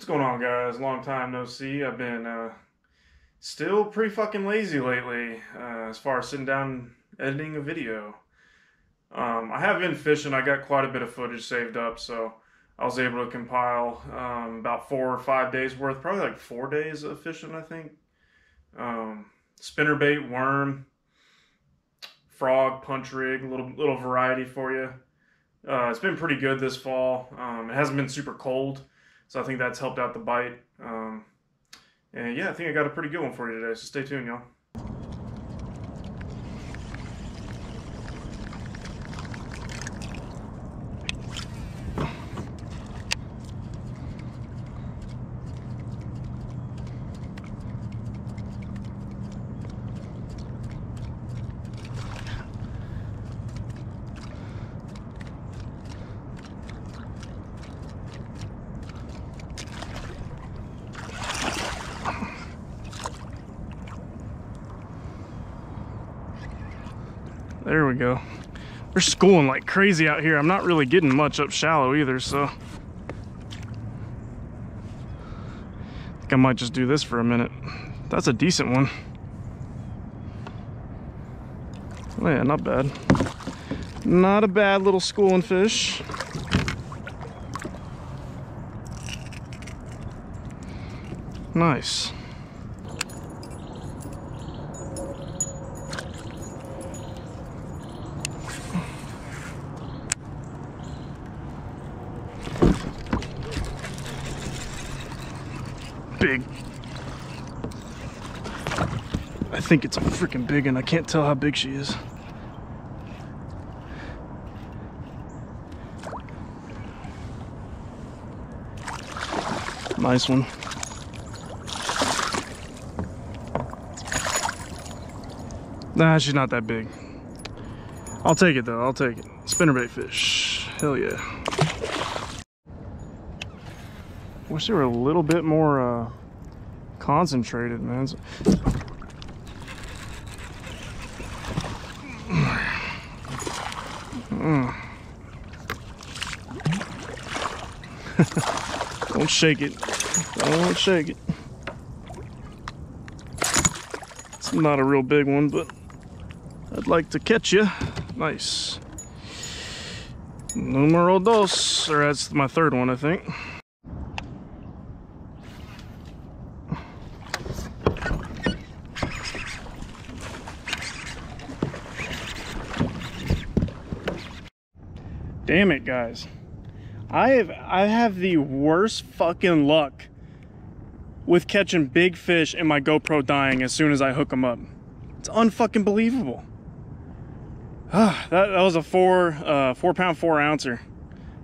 What's going on, guys? Long time no see. I've been still pretty fucking lazy lately as far as sitting down and editing a video. I have been fishing. I got quite a bit of footage saved up, so I was able to compile about 4 or 5 days worth, probably like 4 days of fishing, I think. Spinnerbait, worm, frog, punch rig, little variety for you. It's been pretty good this fall. It hasn't been super cold, so I think that's helped out the bite. And yeah, I think I got a pretty good one for you today, so stay tuned, y'all. There we go. They're schooling like crazy out here. I'm not really getting much up shallow either, so I think I might just do this for a minute. That's a decent one. Oh yeah, not bad. Not a bad little schooling fish. Nice. Big. I think it's a freaking big one. I can't tell how big she is. Nice one. Nah, she's not that big. I'll take it though, I'll take it. Spinnerbait fish, hell yeah. Wish they were a little bit more concentrated, man. Don't shake it. Don't shake it. It's not a real big one, but I'd like to catch you. Nice. Numero dos, or that's my third one, I think. Damn it, guys. I have the worst fucking luck with catching big fish and my GoPro dying as soon as I hook them up. It's unfucking believable. That was a 4 pound 4 ouncer.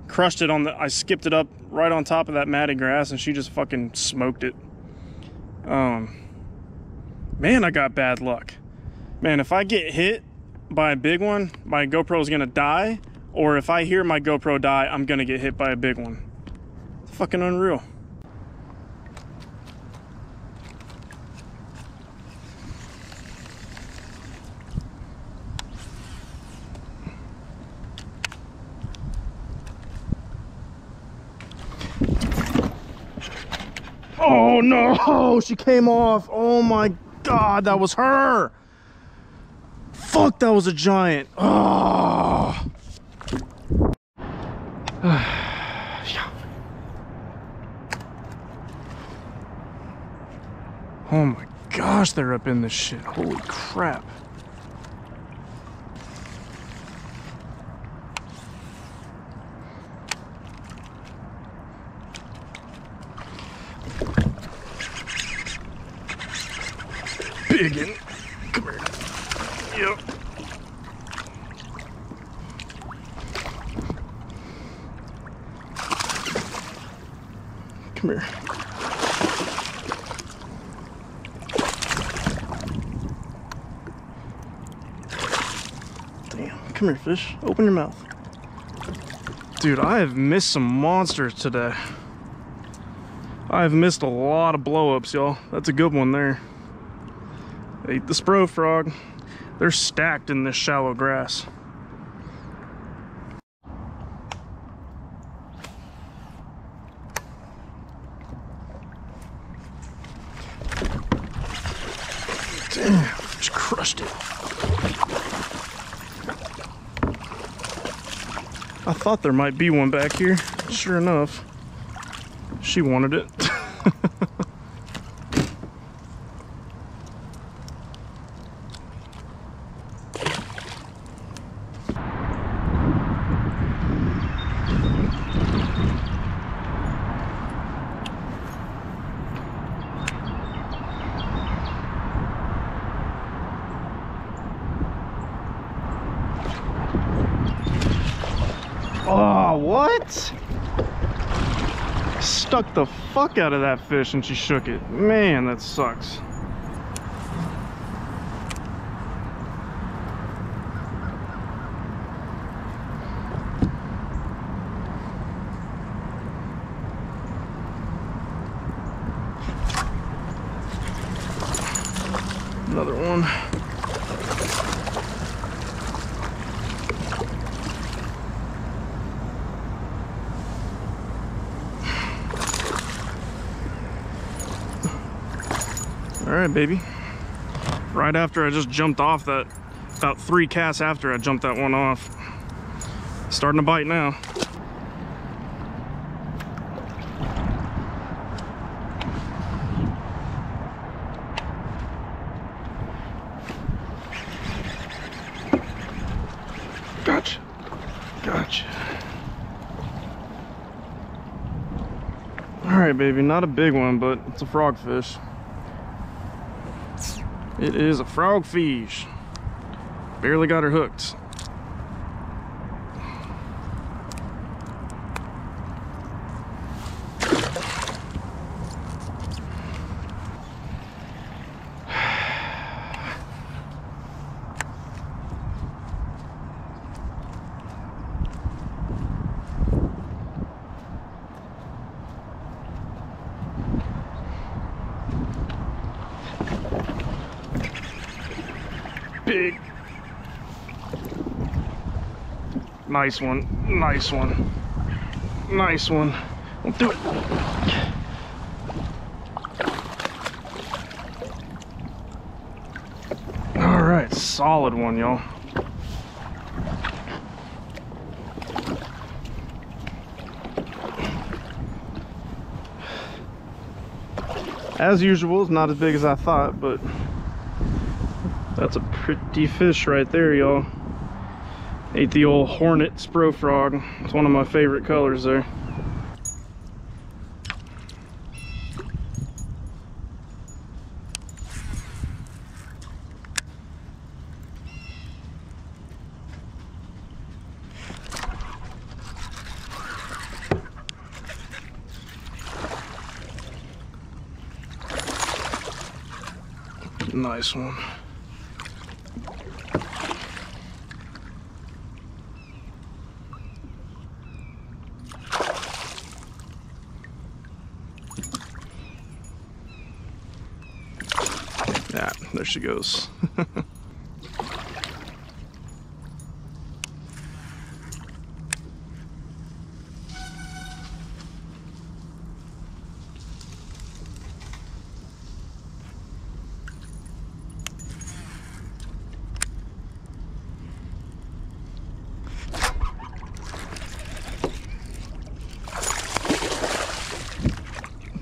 Crushed it on the, I skipped it up right on top of that matted grass and she just fucking smoked it. Man, I got bad luck. Man, if I get hit by a big one, my GoPro is gonna die. Or if I hear my GoPro die, I'm gonna get hit by a big one. It's fucking unreal. Oh no, she came off. Oh my God, that was her. Fuck, that was a giant. Oh. Oh my gosh, they're up in this shit. Holy crap. Biggin. Come here. Yep. Come here. Damn. Come here, fish. Open your mouth. Dude, I have missed some monsters today. I've missed a lot of blow-ups, y'all. That's a good one there. Ate the spro frog. They're stacked in this shallow grass. Damn, just crushed it. I thought there might be one back here. Sure enough, she wanted it. Oh, what? Stuck the fuck out of that fish and she shook it. Man, that sucks. Another one. All right, baby. Right after I just jumped off that, about 3 casts after I jumped that one off. Starting to bite now. Gotcha. Gotcha. All right, baby. Not a big one, but it's a frogfish. It is a frogfish. Barely got her hooked. Big. Nice one. Nice one. Nice one. Don't do it. All right, solid one, y'all. As usual, it's not as big as I thought, but that's a pretty fish right there, y'all. Ate the old hornet spro frog. It's one of my favorite colors there. Nice one. Yeah, there she goes.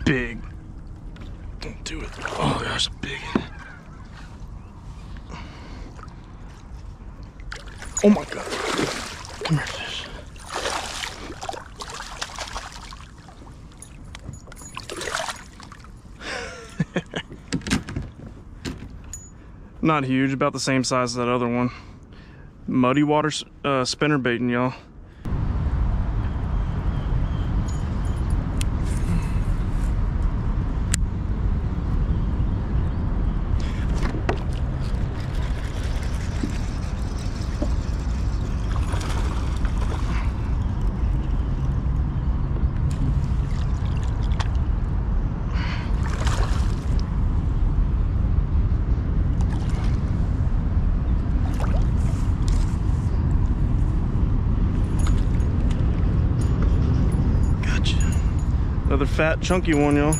Big. Don't do it. Oh, there's a big one. Oh my God. Come here, fish. Not huge, about the same size as that other one. Muddy water spinner baiting, y'all. Another fat, chunky one, y'all.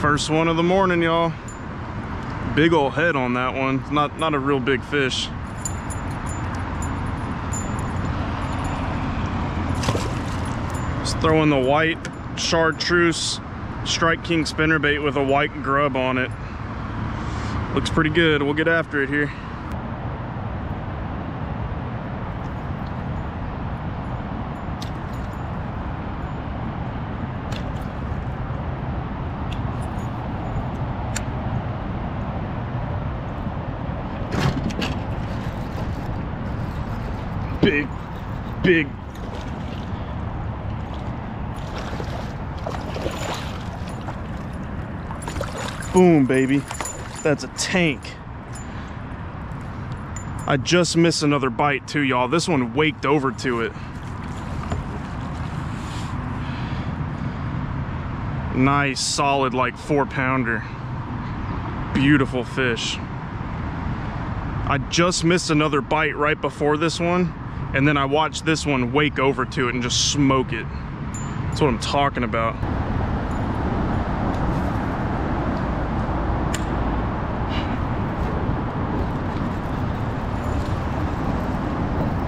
First one of the morning, y'all. Big old head on that one. Not a real big fish. Just throwing the white chartreuse Strike King spinnerbait with a white grub on it. Looks pretty good. We'll get after it here. Big. Boom, baby. That's a tank. I just missed another bite too, y'all. This one waked over to it. Nice, solid, like 4-pounder. Beautiful fish. I just missed another bite right before this one, and then I watched this one wake over to it and just smoke it. That's what I'm talking about.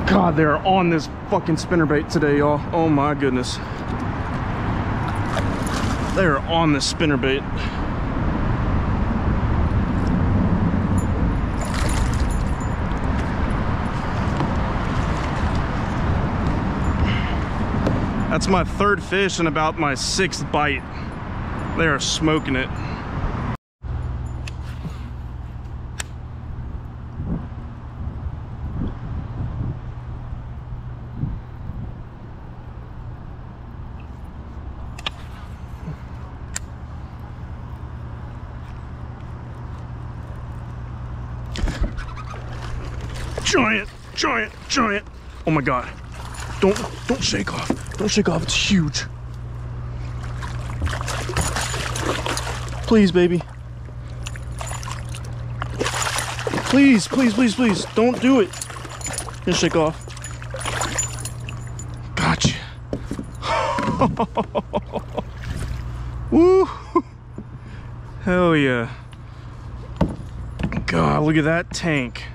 God, they're on this fucking spinnerbait today, y'all. Oh my goodness. They're on this spinnerbait. That's my third fish and about my 6th bite. They are smoking it. Giant. Oh my God. Don't shake off. Don't shake off. It's huge. Please, baby. Please. Don't do it. Just shake off. Gotcha. Woo. Hell yeah. God, look at that tank.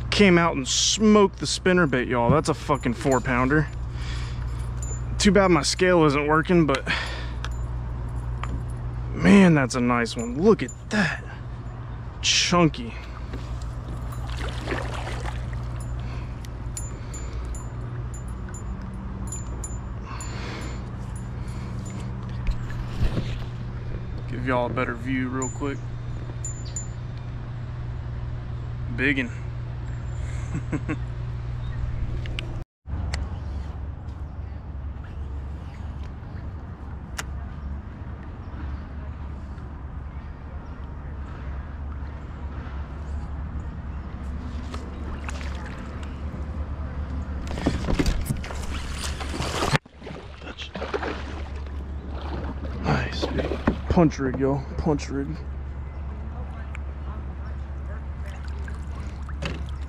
Came out and smoked the spinnerbait, y'all. That's a fucking 4-pounder. Too bad my scale isn't working, but man, that's a nice one. Look at that. Chunky. Give y'all a better view real quick. Biggin'. Nice, punch rig, yo. Punch rig.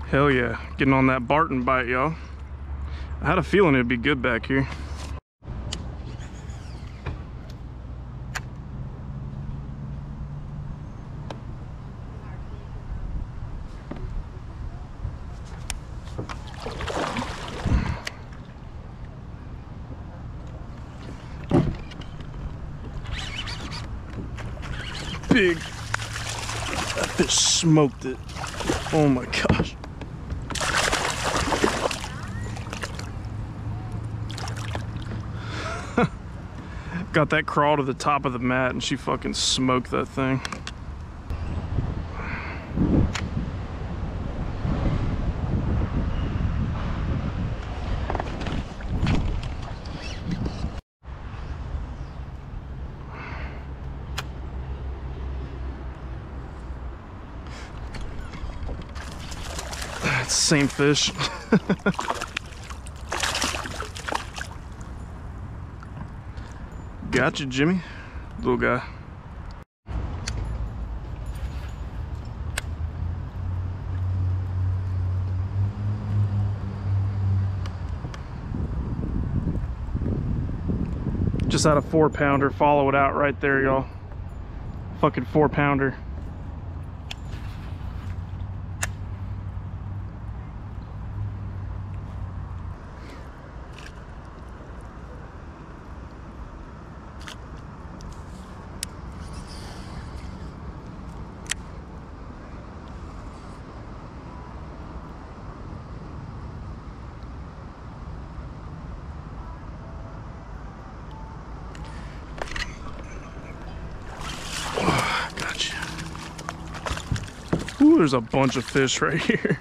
Hell yeah, getting on that Barton bite, y'all. I had a feeling it'd be good back here. Big. That fish smoked it. Oh my gosh. Got that crawl to the top of the mat and she fucking smoked that thing. It's the same fish. Gotcha, Jimmy. Little guy. Just had a 4-pounder. Follow it out right there, y'all. Fucking 4-pounder. Ooh, there's a bunch of fish right here.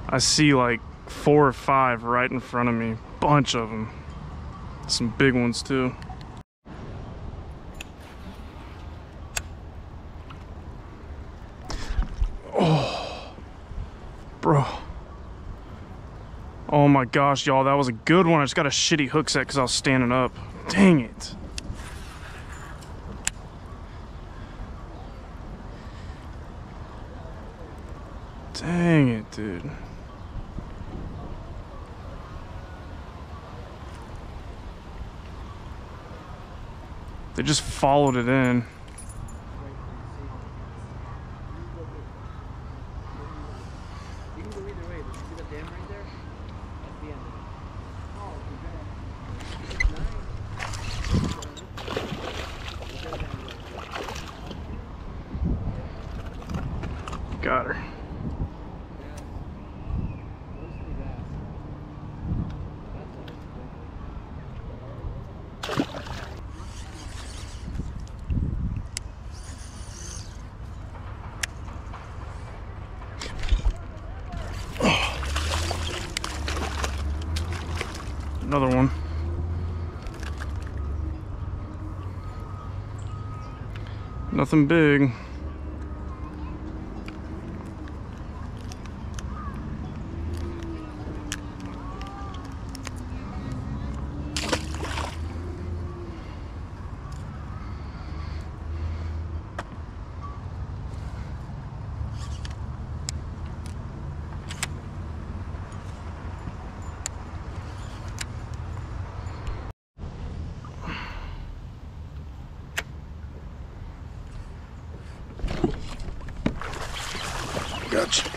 I see like 4 or 5 right in front of me. Bunch of them. Some big ones too. Oh, bro. Oh my gosh, y'all, that was a good one. I just got a shitty hook set because I was standing up. Dang it. Dang it, dude. They just followed it in. You can go either way, but you see that dam right there? That's the end of it. Got her. Another one. Nothing big. Gotcha.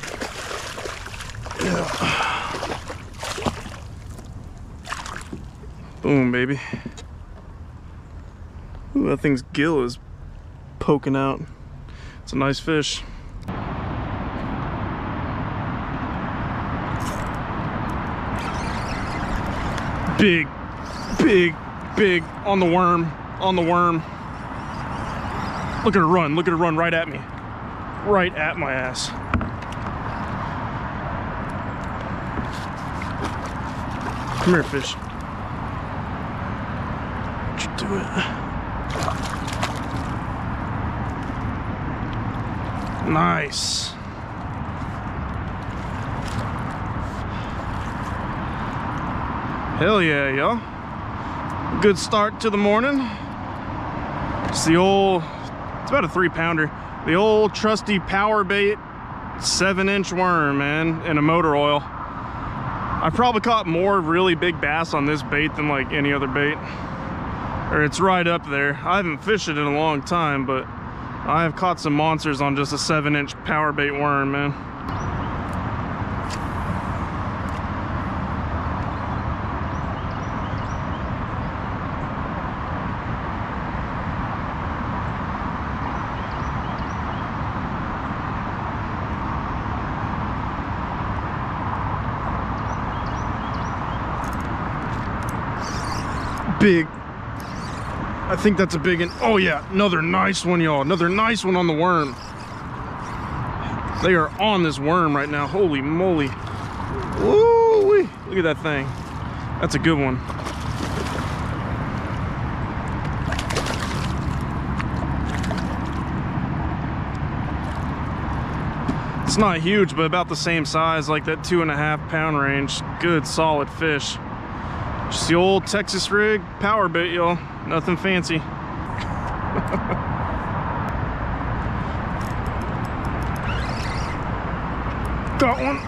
Yeah. Boom, baby. Ooh, that thing's gill is poking out. It's a nice fish. Big, big, big on the worm, on the worm. Look at her run right at me. Right at my ass. Come here, fish. Why'd you do it? Nice. Hell yeah, y'all. Good start to the morning. It's the old, it's about a 3-pounder. The old trusty power bait 7-inch worm, man, in a motor oil. I probably caught more really big bass on this bait than like any other bait. Or it's right up there. I haven't fished it in a long time, but I have caught some monsters on just a 7-inch power bait worm, man. Big. I think that's a big one. Oh yeah, another nice one, y'all. Another nice one on the worm. They are on this worm right now. Holy moly. Woo-wee. Look at that thing. That's a good one. It's not huge, but about the same size, like that 2.5-pound range. Good, solid fish. Just the old Texas rig power bait, y'all. Nothing fancy. Got one.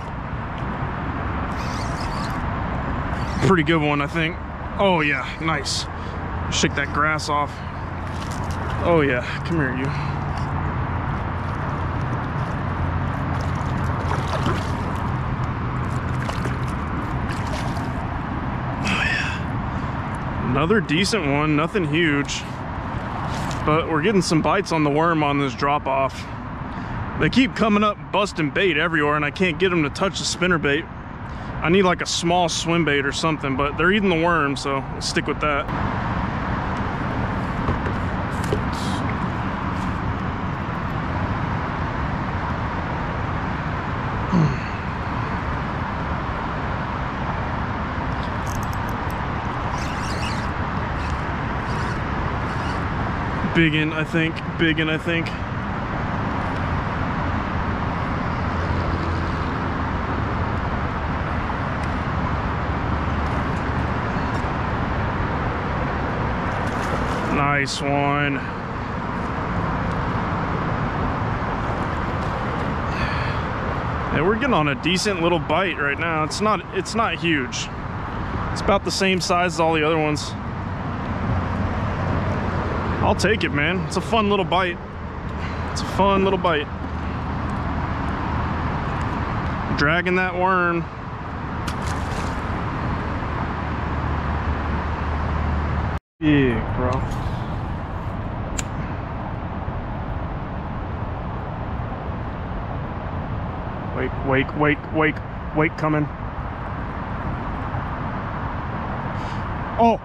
Pretty good one, I think. Oh yeah, nice. Shake that grass off. Oh yeah, come here, you. Oh yeah. Another decent one, nothing huge. But we're getting some bites on the worm on this drop off. They keep coming up busting bait everywhere and I can't get them to touch the spinner bait. I need like a small swim bait or something, but they're eating the worm, so I'll stick with that. Biggin, I think. Biggin, I think. Nice one. And we're getting on a decent little bite right now. It's not huge. It's about the same size as all the other ones. I'll take it, man. It's a fun little bite. It's a fun little bite. Dragging that worm. Big, bro. Wait, coming. Oh,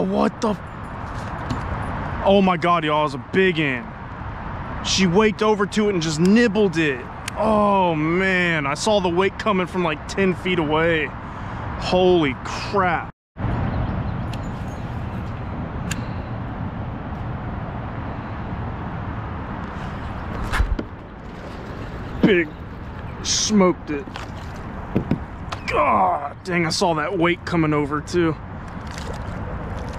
what the? Oh my God, y'all, it was a big one. She waked over to it and just nibbled it. Oh man, I saw the wake coming from like 10 feet away. Holy crap. Big, smoked it. God dang, I saw that wake coming over too.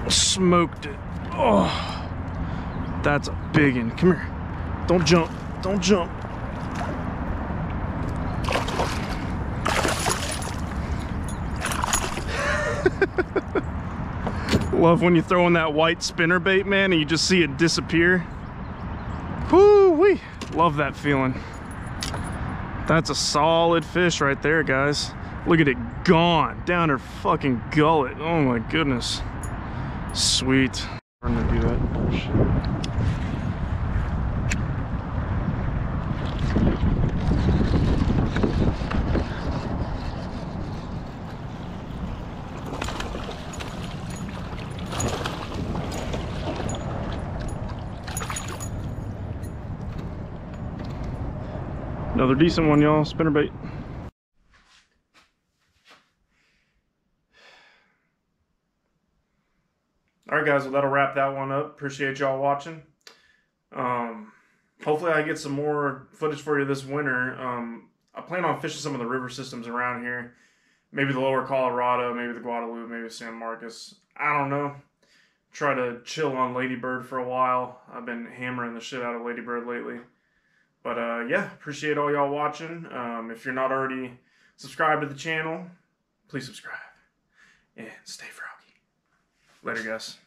Smoked it. Oh, that's a big one. Come here. Don't jump. Don't jump. Love when you throw in that white spinner bait, man, and you just see it disappear. Whoo-wee. Love that feeling. That's a solid fish right there, guys. Look at it gone down her fucking gullet. Oh my goodness. Sweet. I'm gonna do that. Oh, shit. Another decent one, y'all. Spinnerbait. Alright guys, well that'll wrap that one up. Appreciate y'all watching. Hopefully I get some more footage for you this winter. I plan on fishing some of the river systems around here. Maybe the lower Colorado, maybe the Guadalupe, maybe San Marcos. I don't know. Try to chill on Ladybird for a while. I've been hammering the shit out of Ladybird lately. But yeah, appreciate all y'all watching. If you're not already subscribed to the channel, please subscribe. And stay froggy. Later, guys.